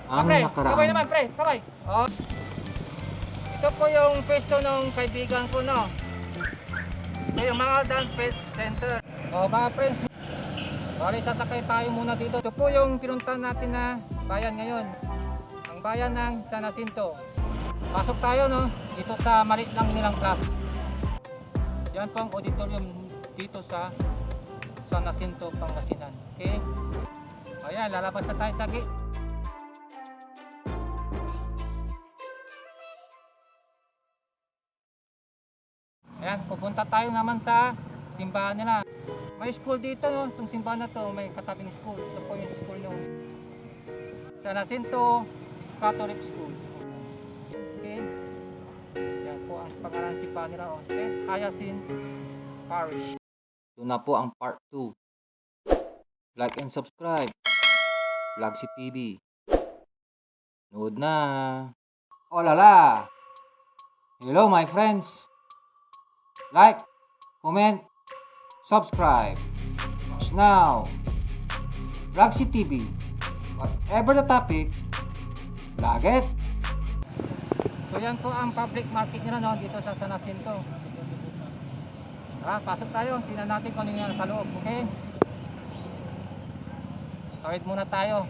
Pre, Anong sabay nakaraan? naman, pre, sabay. Oh. Ito po yung pwesto ng kaibigan ko, no. Ito yung mga dance center. Oh, mga friends, bali sasakay tayo muna dito. Ito po yung pinuntahan natin na bayan ngayon. Ang bayan ng San Jacinto. Pasok tayo, no, dito sa maliit lang nilang class. Yan po ang auditorium dito sa San Jacinto, Pangasinan. Okay? Ayan, lalabas na tayo sa gate. Ayan, pupunta tayo naman sa simbahan nila. May school dito, no? Itong simbahan na to, may katabing school. Ito po yung school nyo. San Jacinto Catholic School. Okay? Yan po ang pangalan ng simbahan nila. Okay? Hyacinth Parish. Ito na po ang part 2. Like and subscribe. Vlogsi TV. Nood na. Oh lala. Hello my friends. Like, comment, subscribe. Watch now. Vlogsi TV. Whatever the topic, vlog it. So yan po ang public market nila, no? Dito sa San Jacinto. Pasok tayo. Tingnan natin kung ano yung sa loob. Okay? Tawid muna tayo.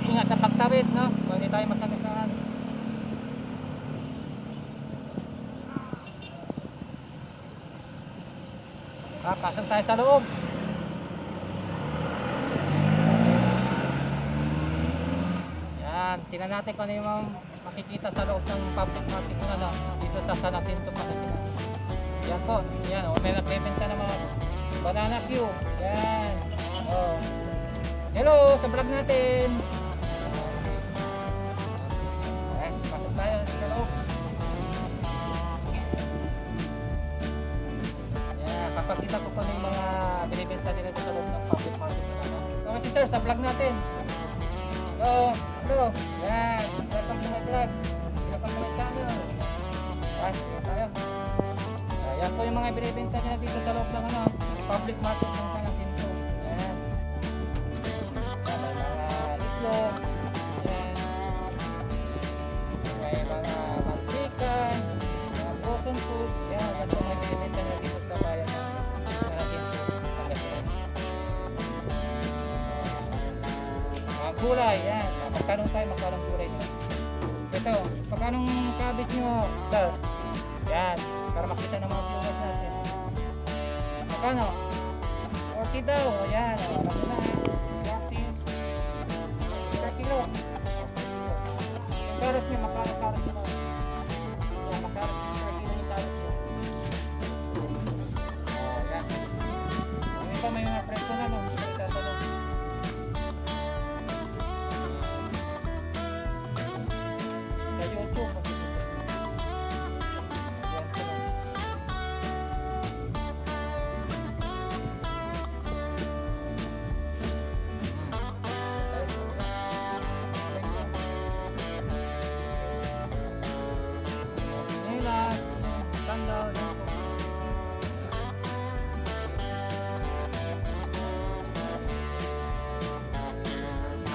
Ingat sa pagtawid, no? Kung hindi tayo masagasaan. Pasok tayo sa loob. Yan, tingnan natin kung ano yung makikita sa loob ng public market na, no? Dito sa San Jacinto, Pangasinan. Yan po, yan, may nagbebenta ng mga banana Q. Yan. Oh. Hello, sa vlog natin. Pasok tayo sa loob. Yan, papakita ko kung ano yung mga binibenta nila sa loob ng public market na. So, sister, sa vlog natin. Hello. Yan, welcome to my vlog. Welcome to my channel. Tayo. Yan po yung mga binibenta nila dito sa loob ng public market ng San Jacinto. Yan. Yan, may mga itlog. Yan. May mga mantika, mga frozen food. Yan po mga binibenta nila dito sa bayan ng San Jacinto, Pangasinan. Mga gulay, yan. Magkano tayo, magkano gulay nyo. Ito, magkano cabbage nyo, sir? Yan, para makita ng mga viewers natin. Magkano? 40 daw, ayan, ano na, 40 per kilo. Yung carrots nyo, magkano carrots nyo? Yan, magkano per kilo yung carrots nyo. Yan. Ano pa, may mga preso na, no? Itatanong. Sa YouTube,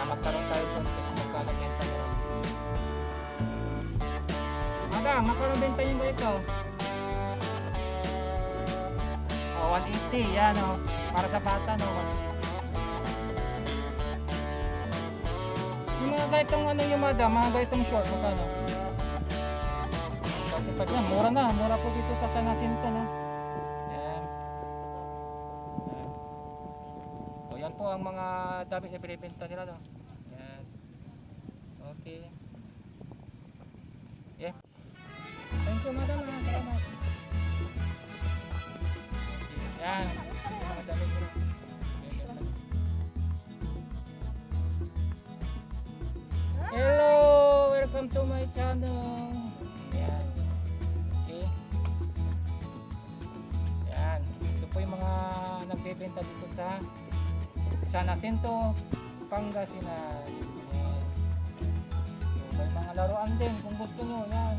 magkaroon tayo kung magkano benta nyo. Magkano benta nyo ba ito? 180, yan o. Para sa bata, no? Yung mga gaitong ano yung madam, mga gaitong short, magkano? Kasi pag yan, mura po dito sa San Jacinto, no? Yan. O yan po ang mga dami sa binibenta nila, no? Yan. Okay. Yeah. Thank you, madam. Salamat. Yan. Mga dami nila. Hello! Welcome to my channel. Yan. Okay. Yan. Ito po yung mga nagbebenta dito sa San Jacinto, Pangasinan. Yan. So, may mga laruan din kung gusto nyo. Yan.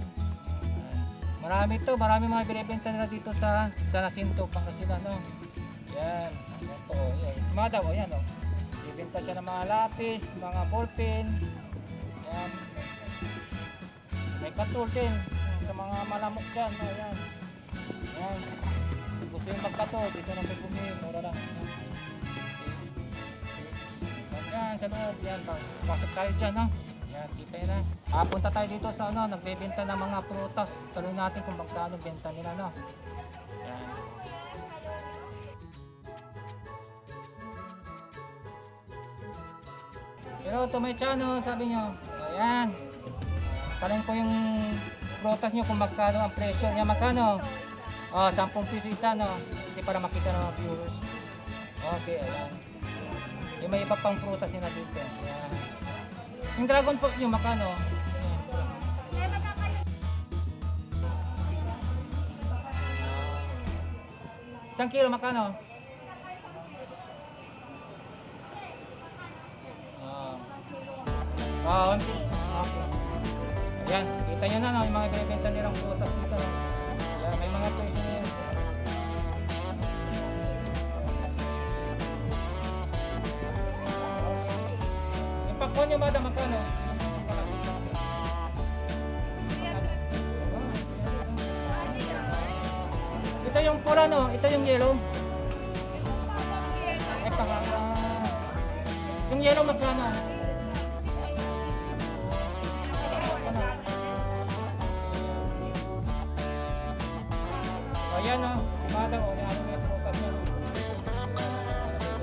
Marami mga binibenta nila dito sa San Jacinto, Pangasinan, no. Yan, ayan po, yan. Madam, o yan, o. Bibenta siya ng mga lapis, mga ballpen. Yan. May katul din sa mga malamok dyan, no, yan. Yan. Gusto yung magkatul, dito na may bumili, mura lang. Yan, sa loob, yan, pasok tayo dyan, no. Yan, kita yun, ha. Punta tayo dito sa, ano, nagbebenta ng mga prutas. Tanong natin kung magkano benta nila, no. Yan. Hello to my channel, sabi nyo. Ayan. Tanong ko yung prutas nyo kung magkano ang presyo. Yan, magkano? 10 piso isa, no. Hindi para makita ng mga viewers. Okay, ayan. Yung may iba pang prutas nila dito. Ayan. Yung dragon fruit nyo, magkano? Isang kilo, magkano? Okay. Ayan, kita nyo na, no, yung mga ibibenta nilang prutas dito. Ayan, may mga presyo na yun. Yung pakwan nyo, madam, magkano? Ito yung pula, no? Ito yung yellow. Yung yellow, magkano? Ayan, o. Madam, o. Ano may prutas nyo?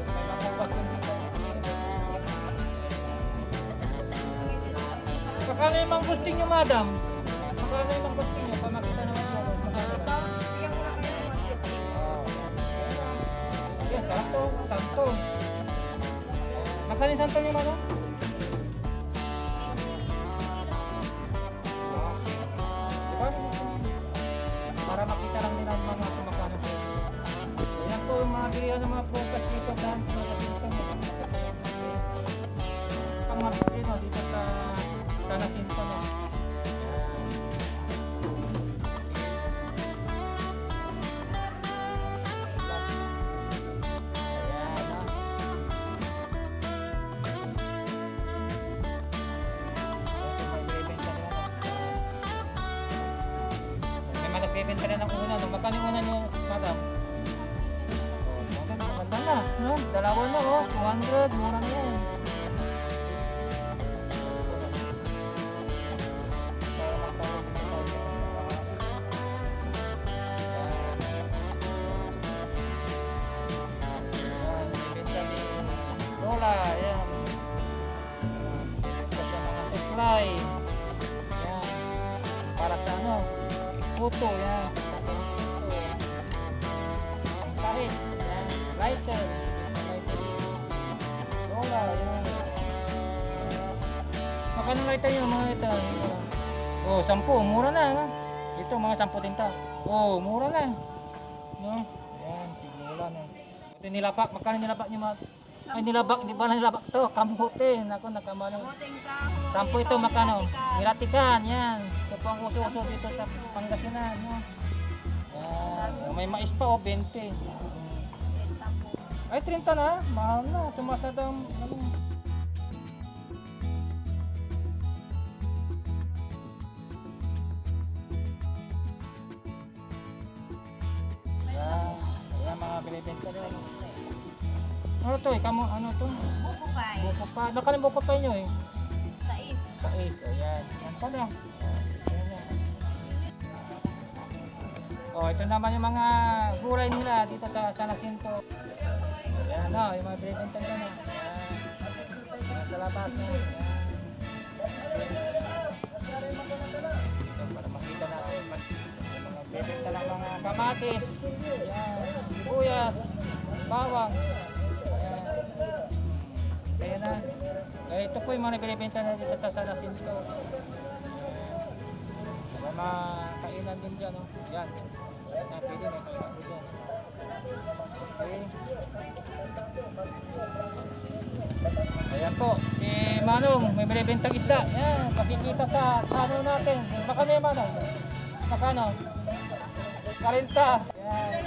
May mga prutas dito. Magkano yung mangustin nyo, madam? Magkano yung mangustin nyo? Pamakita naman nyo. Yes, santo. Magkano yung santo nyo, madam? Para makita lang nila ang mga kumakaano po. Ayan po yung mga bilihan ng mga prutas dito sa pang magpino dito sa San Jacinto, no. Nagbebenta rin ng una, no? Magkano yung una nyo, madam? Maganda na, no? Dalawa na, oh, 200, mura na yan. Nagbebenta ni Lola, yan. Nagbebenta sa mga supply. Yan. Para sa ano? Puto, yan. Kahit, yan. Lighter. Lola, yan. Magkano lighter yun, mga ito? Oh, 10. Mura na, no? Ito, mga 10 din ta. Oh, mura na. No? Yan, sigula na. Ito nilapak. Magkano nilapak nyo, mga? Ay, nilabak. Hindi ba na nilabak to? Kamutin. Ako, nagkamano. 10 ito, magkano? Nilatikan, yan. Ito po ang uso-uso dito sa Pangasinan, no? Yan. May mais pa, oh, 20. Ay, 30 na. Mahal na. Tumasa daw, ano. Yan. Ayan, mga binibenta nila. Ano to eh? Ano to? Bukupay. Bukupay. Baka ng bukupay nyo eh. Sais. Sais. Ayan. Yan pala. Ayan yan. Oh, ito naman yung mga gulay nila dito sa San Jacinto. Ayan o, yung mga binibenta nila na. Ayan. Sa labas na. Ayan. Dito para makita natin. Yung mga binibenta lang mga kamatis. Ayan. Sibuyas. Bawang. Ayan na. Ito po yung mga binibenta na dito sa San Jacinto. May mga kainan din dyan, no? Yan. Yan, pwede may kainan din dyan. Okay. Ayan po. Si Manong, may binibentang isda. Yan, makikita sa channel natin. Baka na yung Manong. Magkano? 40. Yan.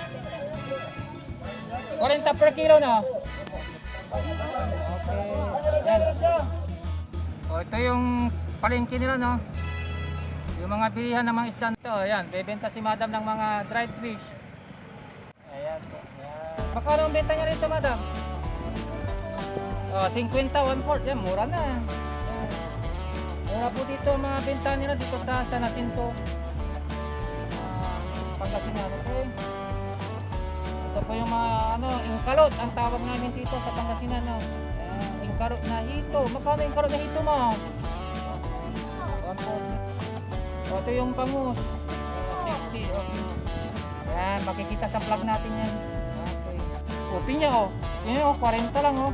40 per kilo na. Okay. Yan. O, ito yung palengke nila, no? Yung mga bilihan ng mga isda nito. Ayan, bebenta si madam ng mga dried fish. Ayan po. Ayan. Magkano ang benta niya rito, madam? Oh, 50, 1/4. Yan, mura na. Ayan. Mura po dito ang mga benta nila dito sa San Jacinto. Pangasinan. Okay. Ito po yung mga ingkalot ang tawag namin dito sa Pangasinan, no. Ingkalot na hito. Magkano ingkalot na hito mo? 1/4. Ito yung pangus. 60. Okay. Yan, makikita sa vlog natin yan. Okay. Kopi niya, oh. Yan, oh, 40 lang, oh.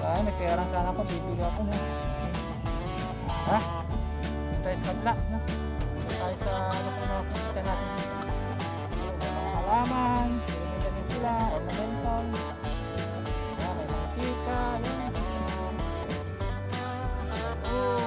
Ay, may pera sana ako, bibili ako, no. Ha? Ito tayo sa vlog, no. Ito tayo sa nakikita natin dito. Mga halaman, pinaganda din sila, ornamental. Yan, may mga tika, yan. Oh.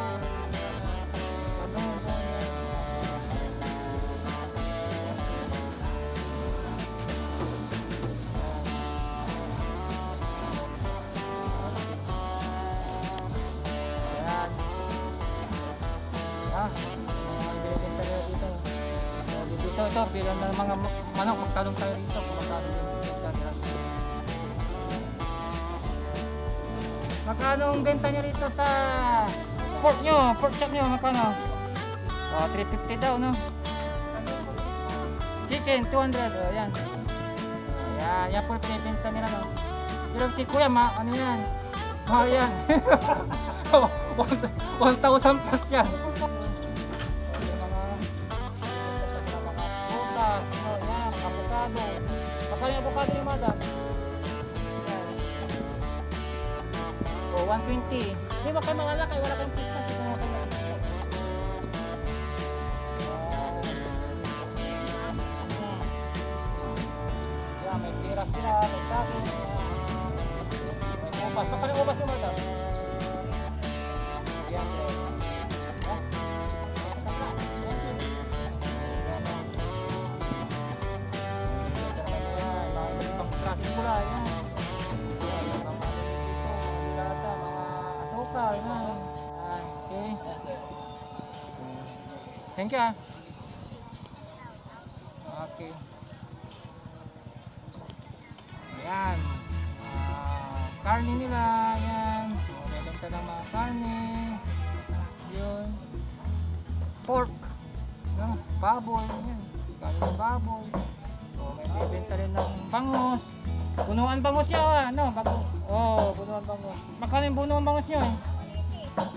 Ito, bilang ng mga manok, magtanong tayo rito kung magkano yung benta nila. Magkano ang benta nyo rito sa pork nyo, pork chop nyo, magkano? 350 daw, no? Chicken, 200, yan. Yan po yung pinibenta nila, no? Pero si kuya, ano yan? Yan. 1,000 plus yan. Yan, avocado. Magkano yung avocado yung madam? O, 120. Hindi, baka mga lakay, wala kayong pizza. Yan, may piras sila, may sabi. May ubas. Magkano yung ubas yung madam? Yan, klaseng pula, yan. Mga dilata, mga asukal, yan. Okay. Thank you, ah. Okay. Ayan. Karne nila, yan. Nabenta ng mga karne. Yun. Pork. Yan. Baboy, yan. Karne ng baboy. May bibenta rin ng bangus. Bunuan bangus niya, ano? Bunuan bangus. Magkano yung bunuan bangus niyo, eh?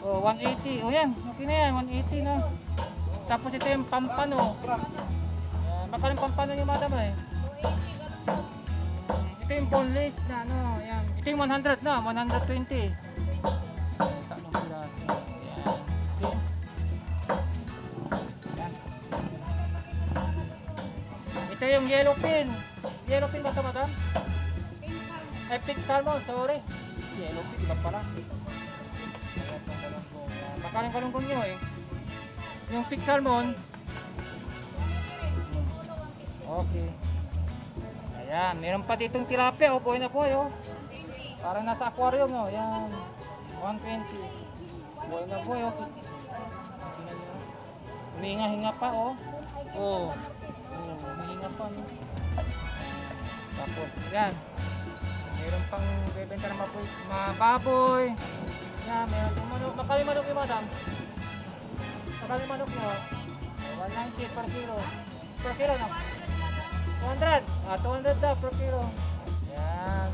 180. Yan, okay na yan, 180 na. Tapos ito yung pampano. Magkano yung pampano niyo, madam, eh? Ito yung boneless na, yan. Ito yung 100 na, 120. Tatlong piraso. Yan. Okay. Ito yung yellow pin. Yellow pin ba ito, madam? Epic salmon, sorry. Yellow pin, iba pala. Magkano yung kalungkong nyo, eh? Yung pig salmon. Okay. Ayan, meron pa ditong tilapia. O, buhay na po, oh. Parang nasa aquarium, no? Ayan. 120. Buhay na po, oh. Huminga-hinga pa, oh. Huminga pa, no? Tapos, yan. Meron pang bebenta ng mga baboy. Yan, meron pang manok. Makali manok yung madam? Makali manok mo? 190 per kilo. Per kilo na? 200. 200 daw per kilo. Yan.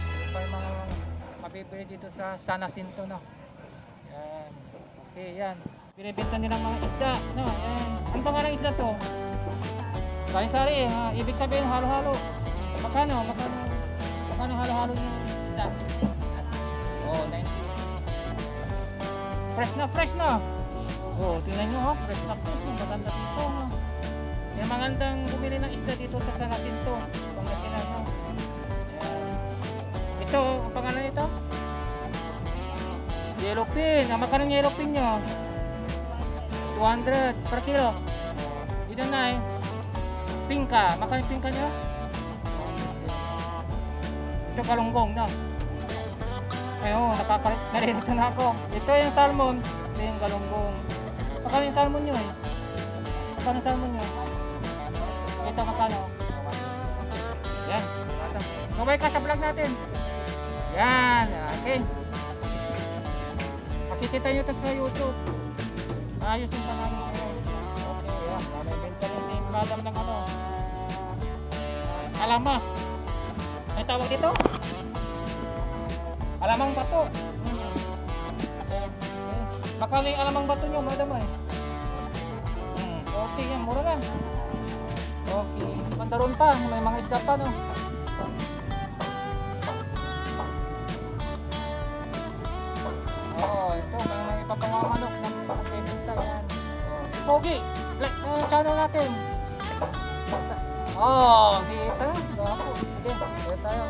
Ito pa yung mga mabibili dito sa San Jacinto, no? Yan. Okay, yan. Binibenta nilang mga isda, no? Yan. Ano pa nga ng isda to? Sari-sari, ibig sabihin halo-halo. Magkano halo-halo ng isda? 90. Fresh na. Tingnan nyo, fresh na. Maganda dito, no? May magandang bumili ng isda dito sa San Jacinto. Pangasinan, no? Ito, ang pangalan nito? Yellow pin. Magkano yung yellow pin nyo? 200 per kilo. Dito na eh. Pingka. Makano yung pingka nyo? Ito galunggong na. Ayun, naririto na ako. Ito yung salmon. Ito yung galunggong. Makano yung salmon nyo eh? Makano yung salmon nyo? Ito makano? Yan. Gaway ka sa vlog natin. Yan. Okay. Makikita nyo ito sa YouTube. Ayos yung pangalan nyo. Okay. Yan. May benta rin yung madam ng ano. Alama. May tawag dito? Alamang bato. Makano yung alamang bato nyo, madam eh? Okay yan. Mura na. Okay. Pandaron pa. May mga isda pa no. Ito, may ipapangamanok ng pagbibenta yan. Pogi, like channel natin. Kita. Gapo. Sige, kaya tayo.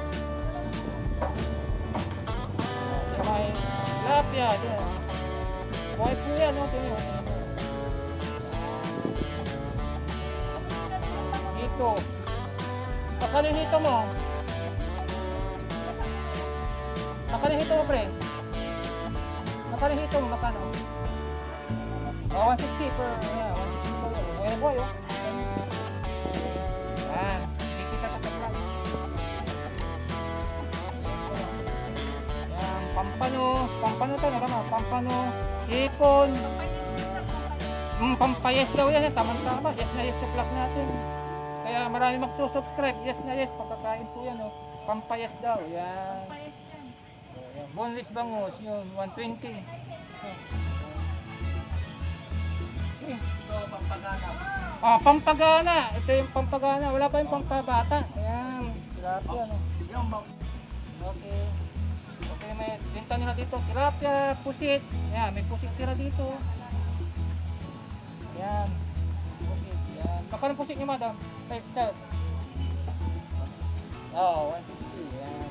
May tilapia din. Buhay po yan, no? Dito. Makano hito mo? Makano hito mo, pre? Makano hito mo? Makano? 160 per, 160 per, buhay na buhay, oh. Yan, kikita ka sa vlog. Yan, pampano to, nakama, pampano, hipon. Pampayes daw yan, tama-tama, yes na yes sa vlog natin. Kaya marami magsusubscribe, yes na yes, pagkakain po yan, oh. Pampayes daw, yan. Boneless bangus, yun, 120. Pampagana. Ito yung pampagana. Wala pa yung pampabata. Ayan. Tilapia, no? Okay. Okay, may benta nila dito. Tilapia, pusit. Ayan, may pusit sila dito. Ayan. Pusit. Ayan. Magkano pusit niyo, madam? 5 star. 160. Ayan.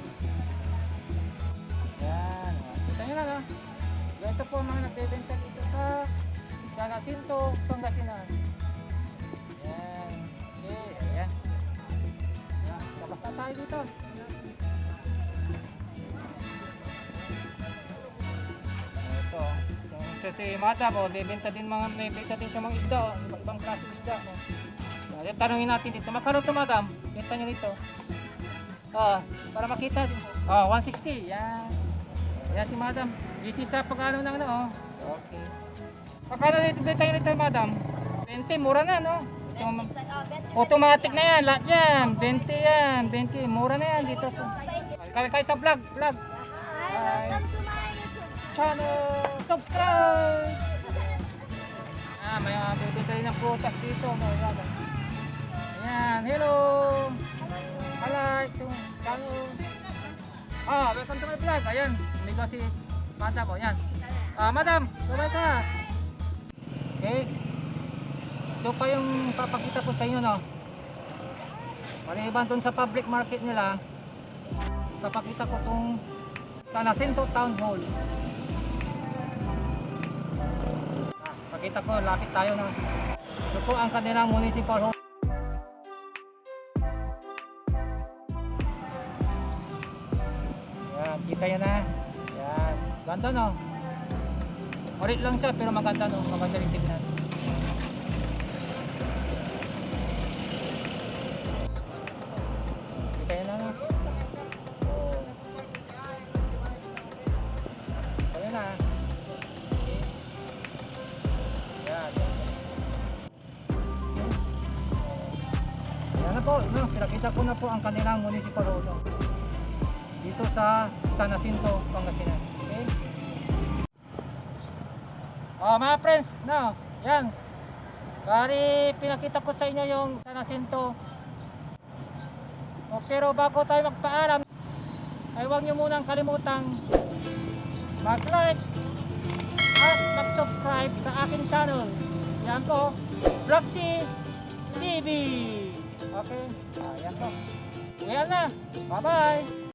Ayan. Kita nyo na, no? Ganito po ang mga nagbebenta dito sa San Jacinto, Pangasinan. Ayan. Okay, ayan. Ayan. Labas na tayo dito. Ito. Ito si Madam, may benta din sa mga isda. Ibang klase isda. Ayan, tanungin natin dito. Magkano ito, Madam? Benta nyo dito. Para makita din. 160. Ayan. Ayan si Madam. Busy sa pag-ano ng ano. Okay. Magkano dito benta nyo nito, Madam? 20, mura na, no? Automatic na yan, lahat yan. 20 yan, 20. Mura na yan dito. Kayo sa vlog. Channel, subscribe! May bibigay rin ng prutas dito. Ayan, hello! Like itong channel. Welcome to my vlog. Ayan, may kasi Madam, ayan. Madam, kumay ka. Okay. Ito pa yung papakita ko sa inyo, no? Maliban dun sa public market nila, papakita ko itong San Jacinto Town Hall. Pakita ko, lapit tayo na. Ito po ang kanilang municipal hall. Yan, kita nyo na. Yan, ganda, no? Marit lang siya pero maganda, no? Maganda rin tignan. Kita nyo na, no? Kaya na. Okay. Yan. Yan na po, no? Pinakita ko na po ang kanilang municipal hall, no? Dito sa San Jacinto, Pangasinan. Okay? Mga friends, no, yan. Bali, pinakita ko sa inyo yung San Jacinto. Pero bago tayo magpaalam, ay huwag nyo munang kalimutang mag-like at mag-subscribe sa aking channel. Yan po, Vlogsy TV. Okay, yan po. Yan na. Bye-bye.